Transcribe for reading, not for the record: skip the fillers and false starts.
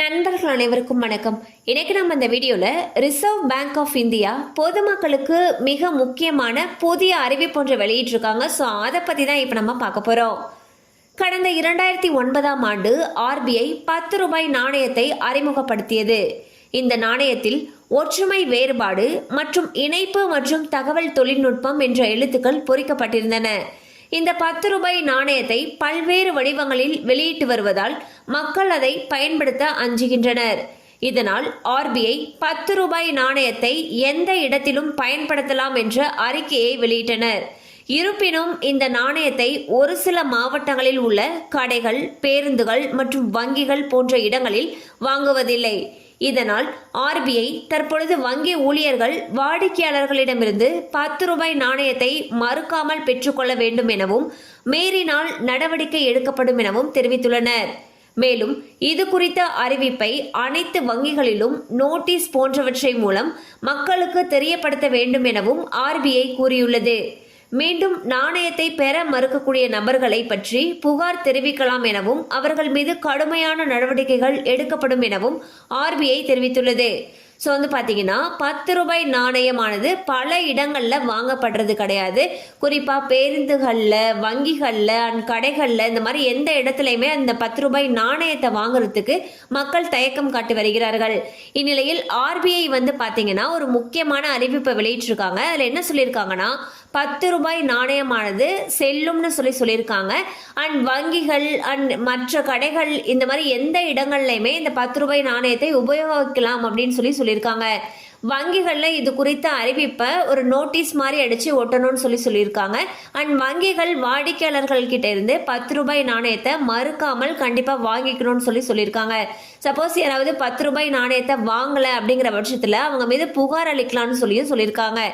நண்பர்கள் அனைவருக்கும் வணக்கம். இன்னைக்கு நம்ம இந்த வீடியோல ரிசர்வ் பேங்க் ஆஃப் இந்தியா பொதுமக்களுக்கு மிக முக்கியமான புதிய அறிவிப்பு ஒன்று வெளியிட்டிருக்காங்க. ஸோ அதை பற்றி தான் இப்போ நம்ம பார்க்க போகிறோம். கடந்த 2009ஆம் ஆண்டு ஆர்பிஐ 10 ரூபாய் நாணயத்தை அறிமுகப்படுத்தியது. இந்த நாணயத்தில் ஒற்றுமை, வேறுபாடு மற்றும் இணைப்பு மற்றும் தகவல் தொழில்நுட்பம் என்ற எழுத்துக்கள் பொறிக்கப்பட்டிருந்தன. இந்த 10 ரூபாய் நாணயத்தை பல்வேறு வடிவங்களில் வெளியிட்டு வருவதால் மக்கள் அதை பயன்படுத்த அஞ்சுகின்றனர். இதனால் ஆர்பிஐ 10 ரூபாய் நாணயத்தை எந்த இடத்திலும் பயன்படுத்தலாம் என்ற அறிக்கையை வெளியிட்டனர். இருப்பினும் இந்த நாணயத்தை ஒரு சில மாவட்டங்களில் உள்ள கடைகள், பேருந்துகள் மற்றும் வங்கிகள் போன்ற இடங்களில் வாங்குவதில்லை. இதனால் ஆர்பிஐ தற்பொழுது வங்கி ஊழியர்கள் வாடிக்கையாளர்களிடமிருந்து 10 ரூபாய் நாணயத்தை மறுக்காமல் பெற்றுக்கொள்ள வேண்டும் எனவும் மீறினால் நடவடிக்கை எடுக்கப்படும் எனவும் தெரிவித்துள்ளனர். மேலும் இது குறித்த அறிவிப்பை அனைத்து வங்கிகளிலும் நோட்டீஸ் போன்றவற்றை மூலம் மக்களுக்கு தெரியப்படுத்த வேண்டும் எனவும் ஆர்பிஐ கூறியுள்ளது. மீண்டும் நாணயத்தை பெற மறுக்கக்கூடிய நபர்களை பற்றி புகார் தெரிவிக்கலாம் எனவும் அவர்கள் மீது கடுமையான நடவடிக்கைகள் எடுக்கப்படும் எனவும் ஆர்பிஐ தெரிவித்துள்ளது. ஸோ பார்த்தீங்கன்னா 10 ரூபாய் நாணயமானது பல இடங்களில் வாங்கப்படுறது கிடையாது. குறிப்பாக பேருந்துகளில், வங்கிகளில் அண்ட் கடைகளில் இந்த மாதிரி எந்த இடத்துலையுமே அந்த 10 ரூபாய் நாணயத்தை வாங்குறதுக்கு மக்கள் தயக்கம் காட்டி வருகிறார்கள். இந்நிலையில் ஆர்பிஐ பார்த்தீங்கன்னா ஒரு முக்கியமான அறிவிப்பை வெளியிட்டிருக்காங்க. அதில் என்ன சொல்லியிருக்காங்கன்னா 10 ரூபாய் நாணயமானது செல்லும்னு சொல்லியிருக்காங்க. அண்ட் வங்கிகள் அண்ட் மற்ற கடைகள் இந்த மாதிரி எந்த இடங்கள்லையுமே இந்த 10 ரூபாய் நாணயத்தை உபயோகிக்கலாம் அப்படின்னு சொல்லியிருக்காங்க. வங்கிகளில் இது குறித்த அறிவிப்பை ஒரு நோட்டீஸ் மாதிரி அடிச்சு ஒட்டணும்னு சொல்லியிருக்காங்க. அண்ட் வங்கிகள் வாடிக்கையாளர்கள் கிட்ட இருந்து 10 ரூபாய் நாணயத்தை மறுக்காமல் கண்டிப்பாக வாங்கிக்கணும்னு சொல்லியிருக்காங்க. சப்போஸ் யாராவது 10 ரூபாய் நாணயத்தை வாங்கலை அப்படிங்கிற பட்சத்தில் அவங்க மீது புகார் அளிக்கலாம்னு சொல்லியிருக்காங்க.